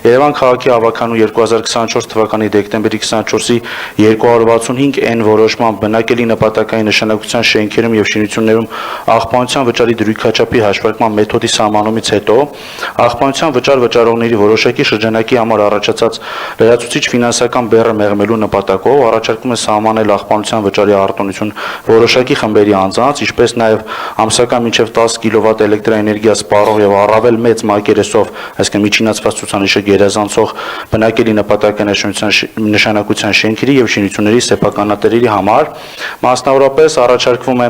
Երևան քաղաքի ավականու 2024 թվականի դեկտեմբերի 24-ի 265N որոշմամբ բնակելի նպատակային նշանակության շենքերում եւ շինություններում աղբանության վճարի դրույքաչափի հաշվարկման մեթոդի սահմանումից հետո աղբանության վճար վճարողների որոշակի շրջանակի համար առաջացած լրացուցիչ ֆինանսական բեռը մեղմելու նպատակով առաջարկում է սահմանել աղբանության վճարի արտոնություն որոշակի խմբերի անձանց, ինչպես նաեւ ամսական մինչև 10 կՎտ էլեկտրաէներգիա սպառող եւ առավել մեծ մակերեսով, այսինքն միջինացված ցուցանիշը գերազանցող բնակելի նպատակային նշանակության շենքերի եւ շինությունների սեփականատերերի համար մասնավորապես առաջարկվում է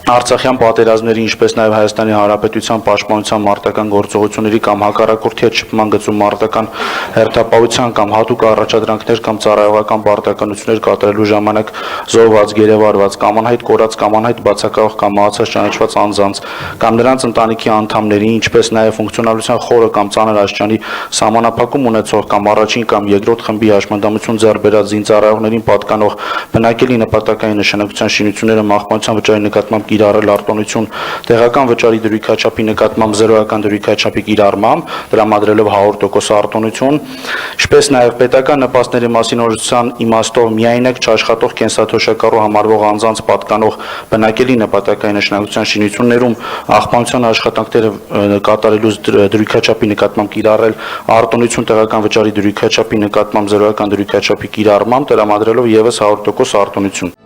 Արցախյան պատերազմների, ինչպես նաև Հայաստանի Հանրապետության պաշտպանության մարտական գործողությունների կամ հակառակորդի հետ շփման գծում մարտական հերթապահության կամ հատուկ առաջադրանքներ կամ ծառայողական պարտականություններ կատարելու ժամանակ զոհված, գերեվարված, կամ անհայտ կորած, կամ անհայտ բացակայող կամ մահացած ճանաչված անձանց կամ նրանց ընտանիքի անդամների, ինչպես նաև ֆունկցիոնալության խորը կամ ծանր աստիճանի սահմանափակում ունեցող կամ առաջին կամ երկրորդ խմբի հաշմանդամություն ձեռք բերած զինծառայողներին պատկանող բնակելի նպատակային նշանակության շինությունները մահվան վճարի նկատմամբ կիրառել արտոնություն տեղական վճարի դրույքաչափի նկատմամբ 0% դրույքաչափի կիրառմամբ տրամադրելով 100% արտոնություն, ինչպես նաև պետական նպաստների մասին օրենսդրության իմաստով միայնակ չաշխատող կենսաթոշակառու համարվող անձանց պատկանող բնակելի նպատակային նշանակության շինություններում աղբանության աշխատանքները կատարելու դրույքաչափի նկատմամբ կիրառել արտոնություն տեղական վճարի դրույքաչափի նկատմամբ 0% դրույքաչափի կիրառմամբ տրամադրելով եւս 100% արտոնություն։